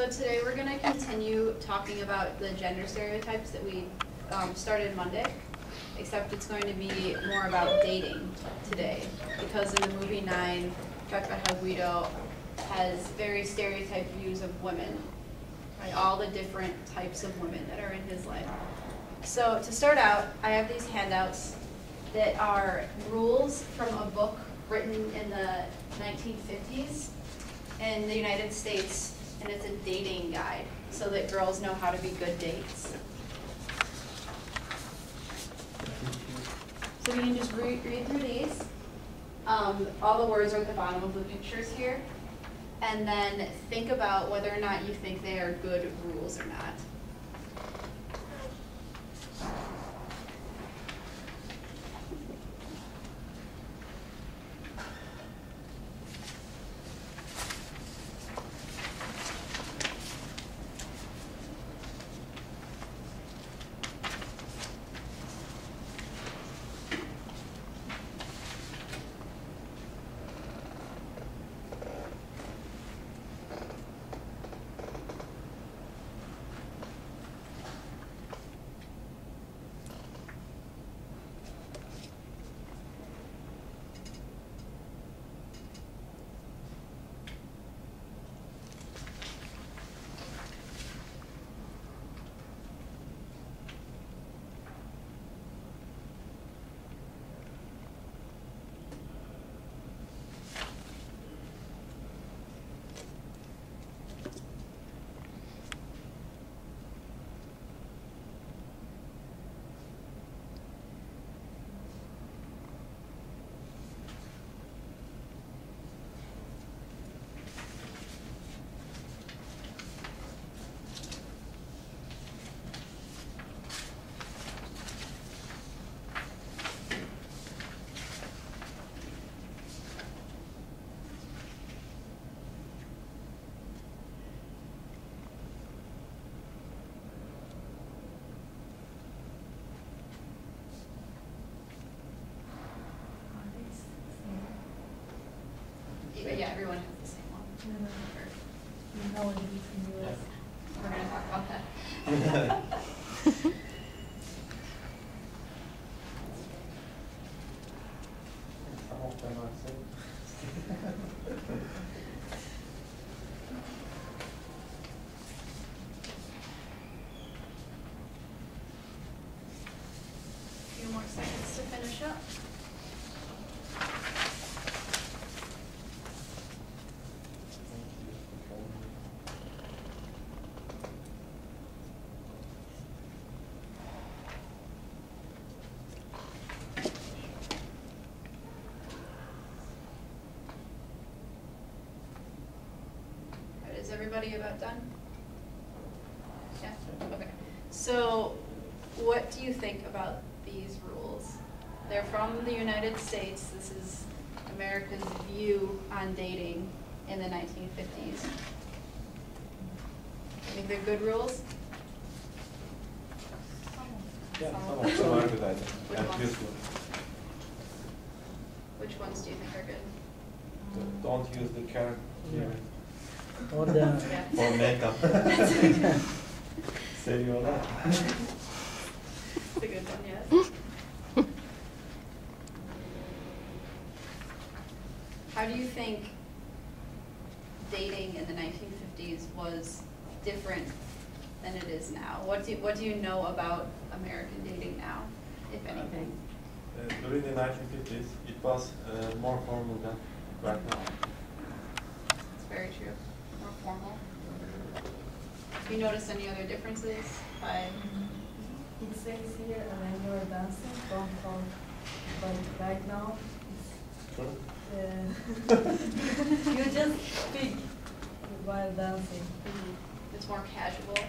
So today we're going to continue talking about the gender stereotypes that we started Monday, except it's going to be more about dating today, because in the movie 9, we talked about how Guido has very stereotyped views of women, right? All the different types of women that are in his life. So to start out, I have these handouts that are rules from a book written in the 1950s in the United States, and it's a dating guide so that girls know how to be good dates. So you can just read through these. All the words are at the bottom of the pictures here, and then think about whether or not you think they are good rules or not. Yeah, everyone has the same one. No one in the US. We're going to talk about that. Some of them are same. A few more seconds to finish up. Is everybody about done? Yeah? Okay. So what do you think about these rules? They're from the United States. This is America's view on dating in the 1950s. You think they're good rules? Yeah, some of them are good, I think, Which and ones? useful. Which ones do you think are good? Don't use the carrot here Or the Yeah. for makeup. Seviyorlar. It's a good one, yes. How do you think dating in the 1950s was different than it is now? What do you know about American dating now, if anything? During the 1950s, it was more formal than right now. It's very true. More formal. Do you notice any other differences by? it says here when you're dancing, don't talk. But right now, True. you just speak while dancing. It's more casual. Yeah.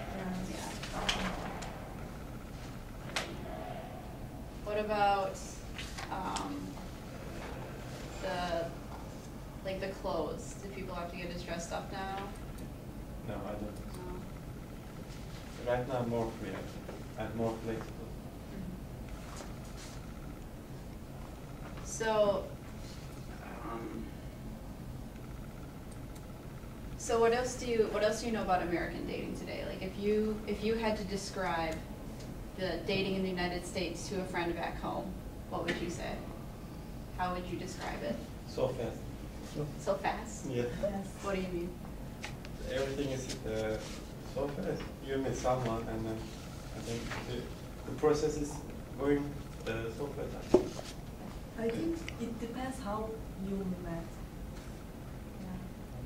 What about the clothes? Do people have to get as dressed up now? No, I don't. No. Right now, more free, I think, and more flexible. So So what else do you know about American dating today? Like if you had to describe the dating in the United States to a friend back home, what would you say? How would you describe it? So fast. So fast? Yeah. Yes. What do you mean? Everything is so fast. You meet someone and then I think the process is going so fast. I think it depends how you met. Yeah.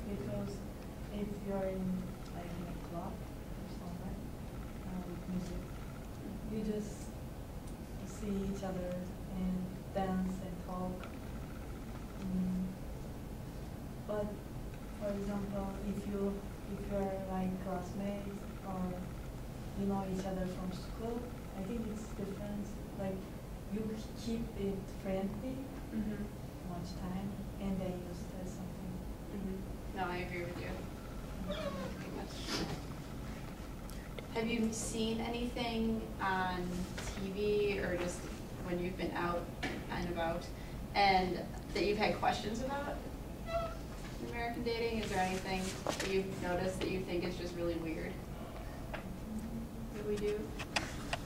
Because if you're in like in a club or somewhere with music, you just see each other and dance and talk. But for example, if you're like classmates or you know each other from school, I think it's different. Like you keep it friendly Mm-hmm. much time, and then you start something. Mm-hmm. No, I agree with you. Pretty much. Have you seen anything on TV or just when you've been out and about and that you've had questions about American dating? Is there anything that you've noticed that you think is just really weird that we do?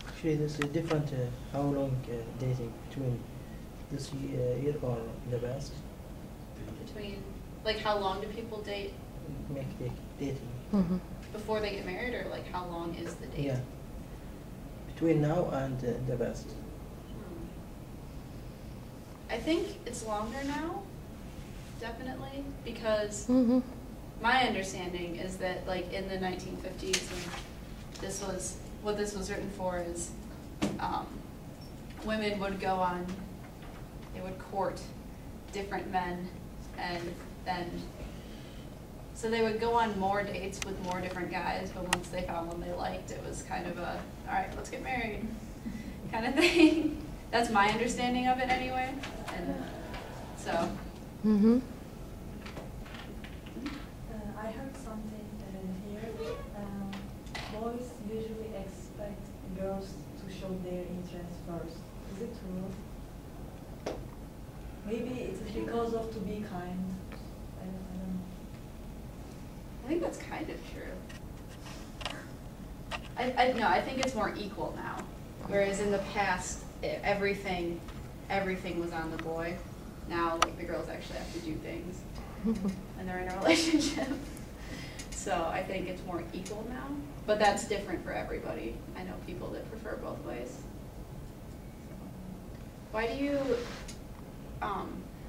Actually, there's a different how long dating between this year or the past. Between, like, how long do people date Make dating. Mm-hmm. before they get married, or like how long is the date? Yeah. Between now and the past. I think it's longer now, definitely, because Mm-hmm. my understanding is that, like, in the 1950s, and what this was written for is women would go on, they would court different men, and then, so they would go on more dates with more different guys, but once they found one they liked, it was kind of a, all right, let's get married kind of thing. That's my understanding of it anyway, and so. Mm-hmm. I heard something here. Boys usually expect girls to show their interest first. Is it true? Maybe it's because of to be kind. I don't know. I think that's kind of true. No, I think it's more equal now. Whereas in the past, everything was on the boy. Now, like, the girls actually have to do things, and they're in a relationship. So I think it's more equal now. But that's different for everybody. I know people that prefer both ways. Why do you,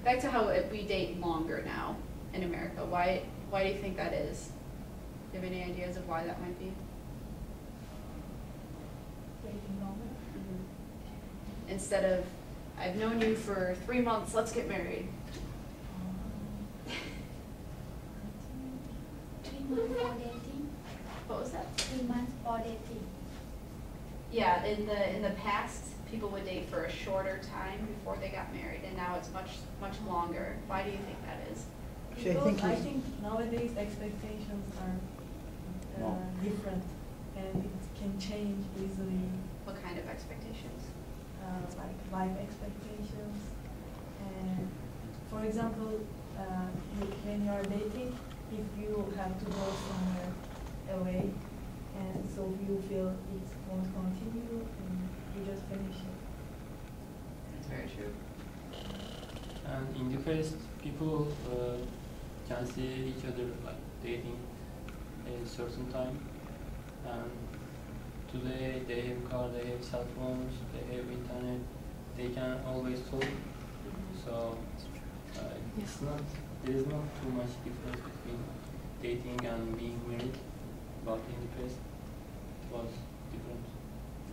back to how we date longer now in America, why do you think that is? Do you have any ideas of why that might be? Dating longer. Instead of, I've known you for 3 months, let's get married. 3 months for dating. What was that? 3 months for dating. Yeah, in the past, people would date for a shorter time before they got married, and now it's much longer. Why do you think that is? Actually, Because I it's- think nowadays expectations are different, and it can change easily. What kind of expectations? Like life expectations, and for example, when you are dating, if you have to go somewhere away, and so you feel it won't continue, and you just finish it. That's very true. And in the past, people can see each other like dating a certain time, and today they have car, they have cell phones, they have internet, they can always talk. So it's not, there is not too much difference between dating and being married, but in the past it was different.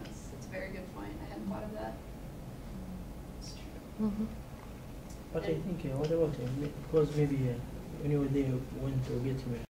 That's a very good point. I hadn't thought of that. It's true. Mm-hmm. But I think what about because maybe when you were there when to get married.